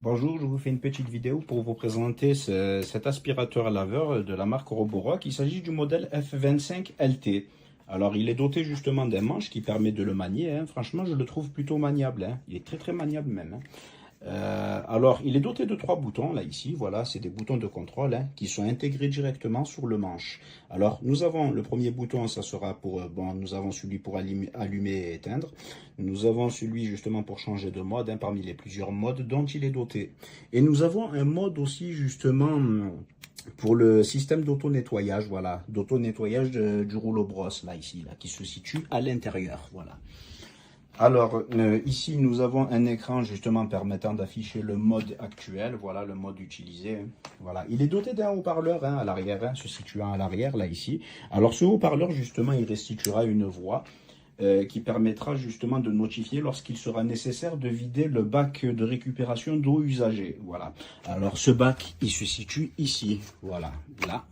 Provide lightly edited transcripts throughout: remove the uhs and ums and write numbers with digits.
Bonjour, je vous fais une petite vidéo pour vous présenter cet aspirateur laveur de la marque Roborock. Il s'agit du modèle F25 LT. Alors, il est doté justement d'un manche qui permet de le manier, hein. Franchement, je le trouve plutôt maniable, hein. Il est très maniable même, hein. Alors, il est doté de 3 boutons, là, ici, voilà, c'est des boutons de contrôle, hein, qui sont intégrés directement sur le manche. Alors, nous avons le premier bouton, ça sera pour, nous avons celui pour allumer et éteindre. Nous avons celui, justement, pour changer de mode, hein, parmi les plusieurs modes dont il est doté. Et nous avons un mode aussi, justement, pour le système d'auto-nettoyage, voilà, d'auto-nettoyage du rouleau brosse, là, ici, là, qui se situe à l'intérieur, voilà. Alors, ici, nous avons un écran justement permettant d'afficher le mode actuel. Voilà le mode utilisé. Voilà, il est doté d'un haut-parleur, hein, à l'arrière, hein, se situant à l'arrière, là, ici. Alors, ce haut-parleur, justement, il restituera une voix qui permettra justement de notifier lorsqu'il sera nécessaire de vider le bac de récupération d'eau usagée. Voilà. Alors, ce bac, il se situe ici. Voilà, là.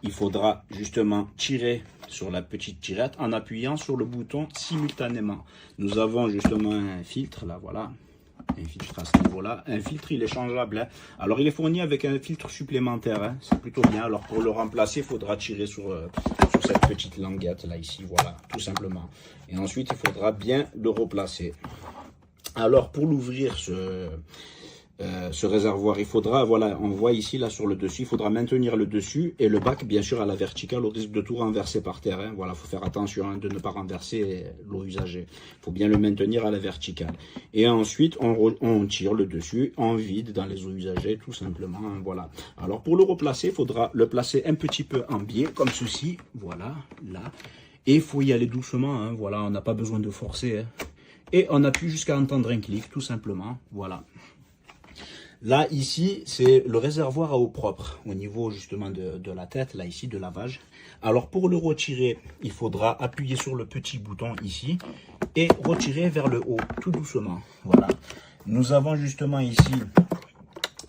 Il faudra justement tirer sur la petite tirette en appuyant sur le bouton simultanément. Nous avons justement un filtre, là, voilà. Un filtre à ce niveau-là. Un filtre, il est changeable, hein. Alors, il est fourni avec un filtre supplémentaire, hein. C'est plutôt bien. Alors, pour le remplacer, il faudra tirer sur cette petite languette, là, ici, voilà, tout simplement. Et ensuite, il faudra bien le replacer. Alors, pour l'ouvrir, ce réservoir, il faudra, voilà, on voit ici, là, sur le dessus, il faudra maintenir le dessus et le bac, bien sûr, à la verticale, au risque de tout renverser par terre, hein. Voilà, il faut faire attention, hein, de ne pas renverser l'eau usagée. Il faut bien le maintenir à la verticale. Et ensuite, on tire le dessus, on vide dans les eaux usagées, tout simplement, hein, voilà. Alors, pour le replacer, il faudra le placer un petit peu en biais, comme ceci, voilà, là. Et il faut y aller doucement, hein, voilà, on n'a pas besoin de forcer, hein. Et on appuie jusqu'à entendre un clic, tout simplement, voilà. Là, ici, c'est le réservoir à eau propre, au niveau justement de la tête, là, ici, de lavage. Alors, pour le retirer, il faudra appuyer sur le petit bouton ici et retirer vers le haut, tout doucement. Voilà. Nous avons justement ici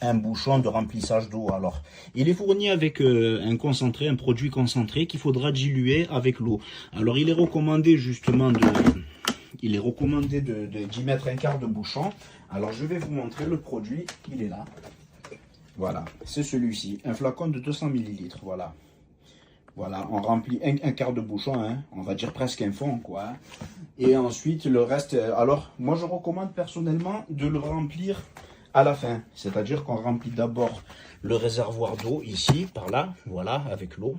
un bouchon de remplissage d'eau. Alors, il est fourni avec un concentré, un produit concentré qu'il faudra diluer avec l'eau. Alors, il est recommandé justement d'y mettre un quart de bouchon. Alors, je vais vous montrer le produit. Il est là. Voilà, c'est celui-ci. Un flacon de 200 ml. Voilà. Voilà, on remplit un quart de bouchon, hein. On va dire presque un fond, quoi. Et ensuite, le reste... Alors, moi, je recommande personnellement de le remplir à la fin. C'est-à-dire qu'on remplit d'abord le réservoir d'eau, ici, par là. Voilà, avec l'eau.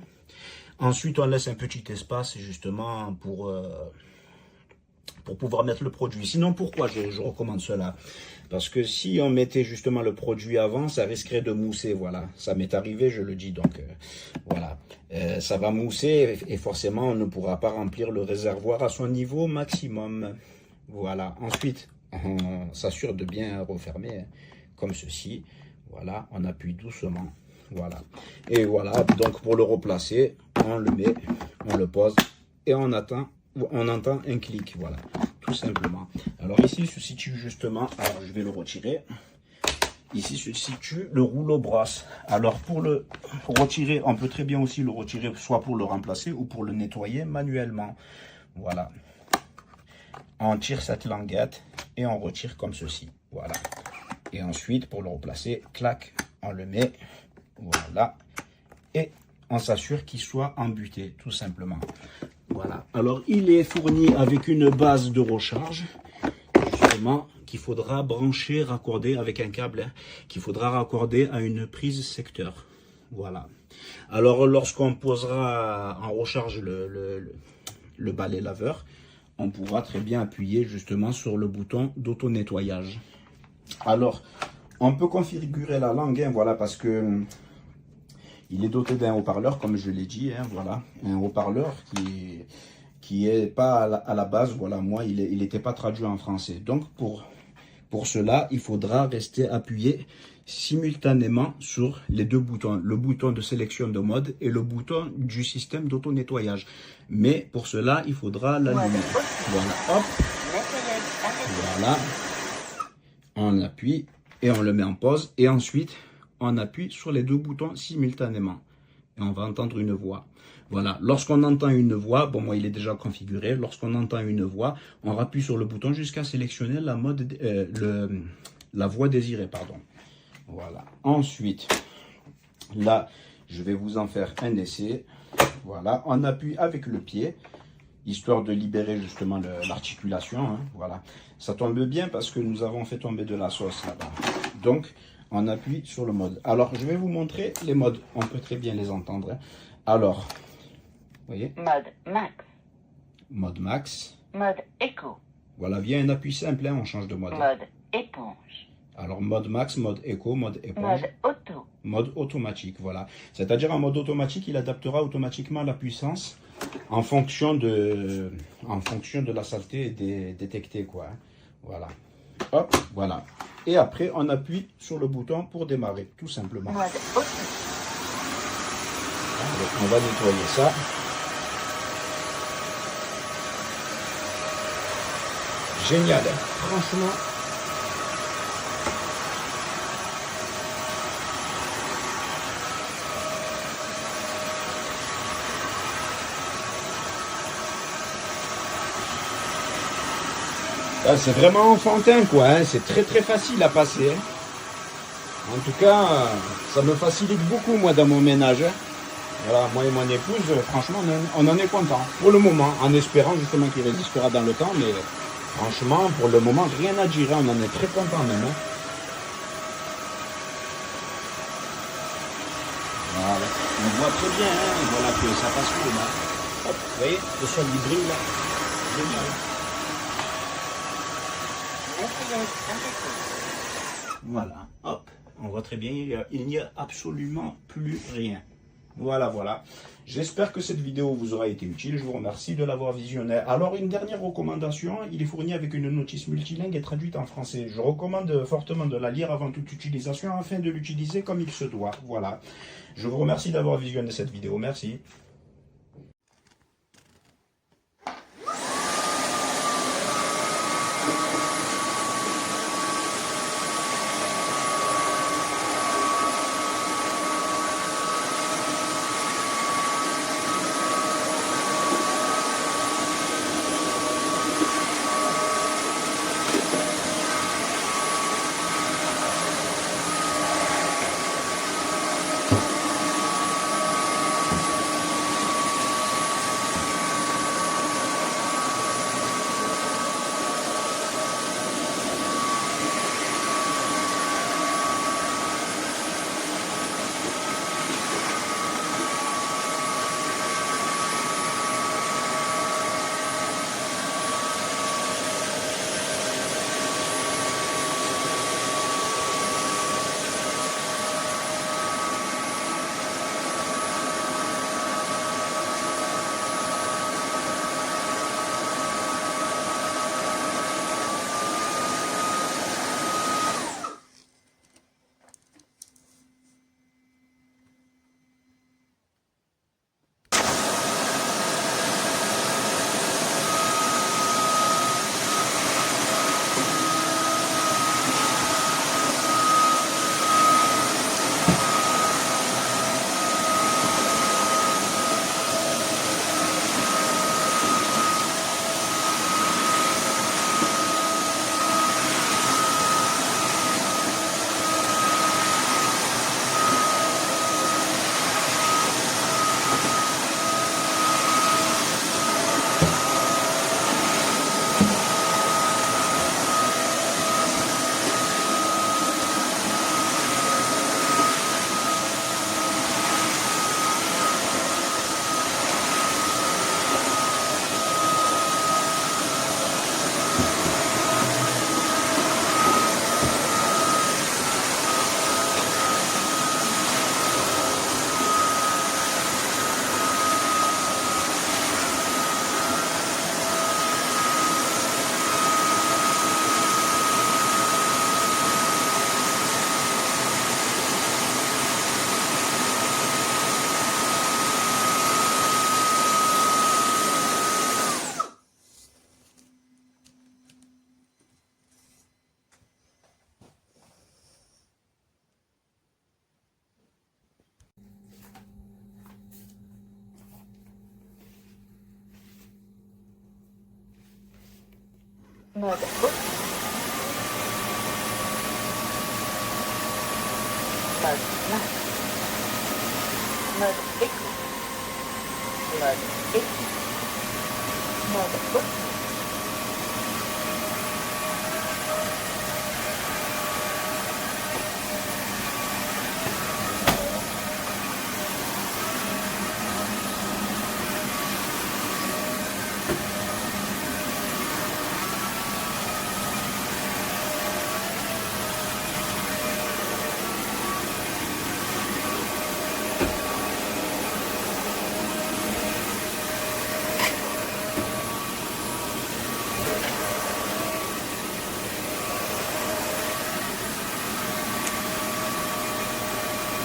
Ensuite, on laisse un petit espace, justement, pour pouvoir mettre le produit. Sinon, pourquoi je recommande cela? Parce que si on mettait justement le produit avant, ça risquerait de mousser, voilà. Ça m'est arrivé, je le dis, donc voilà. Ça va mousser et forcément, on ne pourra pas remplir le réservoir à son niveau maximum. Voilà. Ensuite, on s'assure de bien refermer, hein, comme ceci. Voilà, on appuie doucement. Voilà. Et voilà, donc pour le replacer, on le met, on le pose et on entend un clic, voilà, tout simplement. Alors ici se situe justement, alors je vais le retirer, ici se situe le rouleau brosse. Alors pour le retirer, on peut très bien aussi le retirer, soit pour le remplacer ou pour le nettoyer manuellement. Voilà, on tire cette languette et on retire comme ceci, voilà. Et ensuite pour le replacer, clac, on le met, voilà, et on s'assure qu'il soit embuté, tout simplement. Voilà, alors il est fourni avec une base de recharge, justement, qu'il faudra brancher, raccorder avec un câble, hein, qu'il faudra raccorder à une prise secteur. Voilà. Alors lorsqu'on posera en recharge le balai laveur, on pourra très bien appuyer justement sur le bouton d'auto-nettoyage. Alors, on peut configurer la langue, hein, voilà, parce que... il est doté d'un haut-parleur, comme je l'ai dit, hein, voilà, un haut-parleur qui est pas à la base, voilà, moi, il n'était pas traduit en français. Donc, pour cela, il faudra rester appuyé simultanément sur les deux boutons, le bouton de sélection de mode et le bouton du système d'auto-nettoyage. Mais pour cela, il faudra l'allumer. Voilà, hop, voilà, on appuie et on le met en pause et ensuite... on appuie sur les deux boutons simultanément et on va entendre une voix. Voilà, lorsqu'on entend une voix, bon moi il est déjà configuré, lorsqu'on entend une voix, on appuie sur le bouton jusqu'à sélectionner la mode, la voie désirée, pardon. Voilà. Ensuite, là, je vais vous en faire un essai. Voilà, on appuie avec le pied, histoire de libérer justement l'articulation. Hein. Voilà, ça tombe bien parce que nous avons fait tomber de la sauce là-bas. Donc, on appuie sur le mode. Alors, je vais vous montrer les modes. On peut très bien les entendre. Hein. Alors, vous voyez? Mode max. Mode max. Mode écho. Voilà, via un appui simple, hein, on change de mode. Mode éponge. Alors, mode max, mode écho, mode éponge. Mode auto. Mode automatique, voilà. C'est-à-dire en mode automatique, il adaptera automatiquement la puissance en fonction de la saleté détectée, quoi. Hein. Voilà. Hop, voilà. Et après, on appuie sur le bouton pour démarrer, tout simplement. Mode auto. Donc, on va nettoyer ça. Génial, hein. Franchement. C'est vraiment enfantin, quoi. Hein. C'est très très facile à passer. Hein. En tout cas, ça me facilite beaucoup, moi, dans mon ménage. Hein. Voilà, moi et mon épouse, franchement, on en est content. Pour le moment, en espérant justement qu'il résistera dans le temps. Mais franchement, pour le moment, rien à dire. Hein. On en est très content même. Hein. Voilà. On voit très bien, hein. Voilà que ça passe cool. Hein. Hop, vous voyez, le son du brille là. Génial. Voilà, hop, on voit très bien, il n'y a absolument plus rien. Voilà, voilà. J'espère que cette vidéo vous aura été utile. Je vous remercie de l'avoir visionné. Alors, une dernière recommandation, il est fourni avec une notice multilingue et traduite en français. Je recommande fortement de la lire avant toute utilisation afin de l'utiliser comme il se doit. Voilà. Je vous remercie d'avoir visionné cette vidéo. Merci. Mode auto. Mode Max. Mode Echo. Mode Echo. Mode Auto. Mode Max.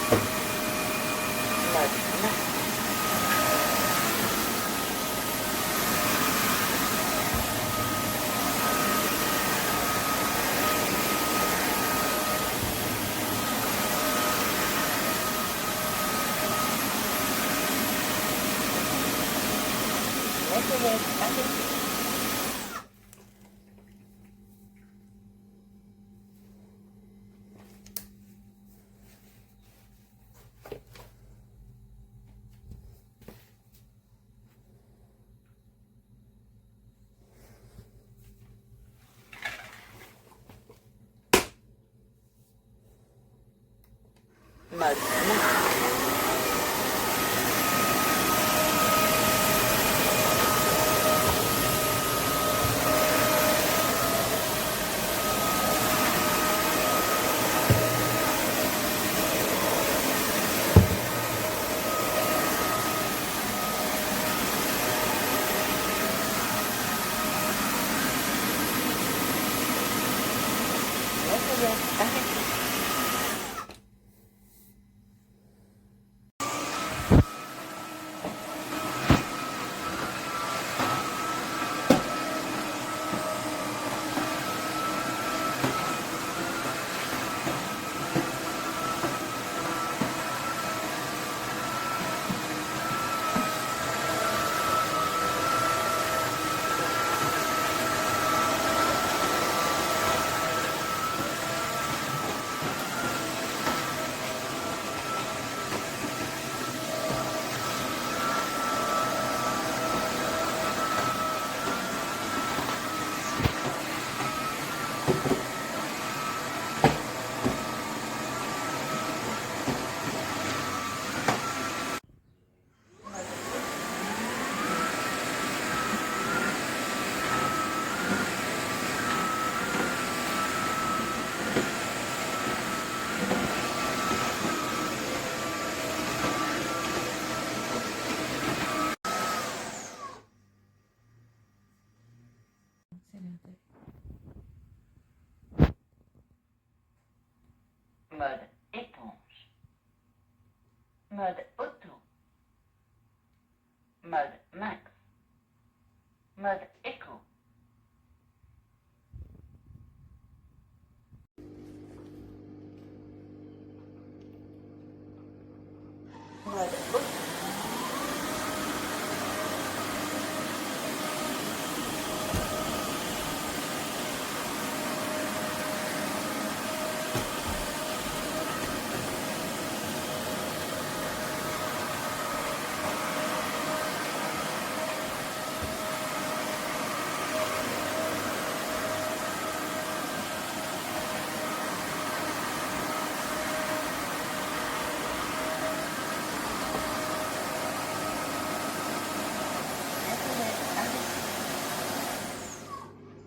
Network active. Mode Max. Network active. Mode éponge. Mode auto. Mode max. Mode écho. Mode auto.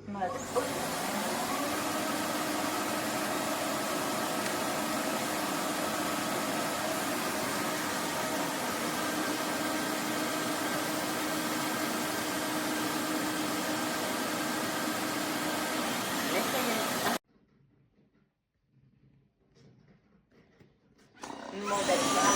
Mode auto. Modèle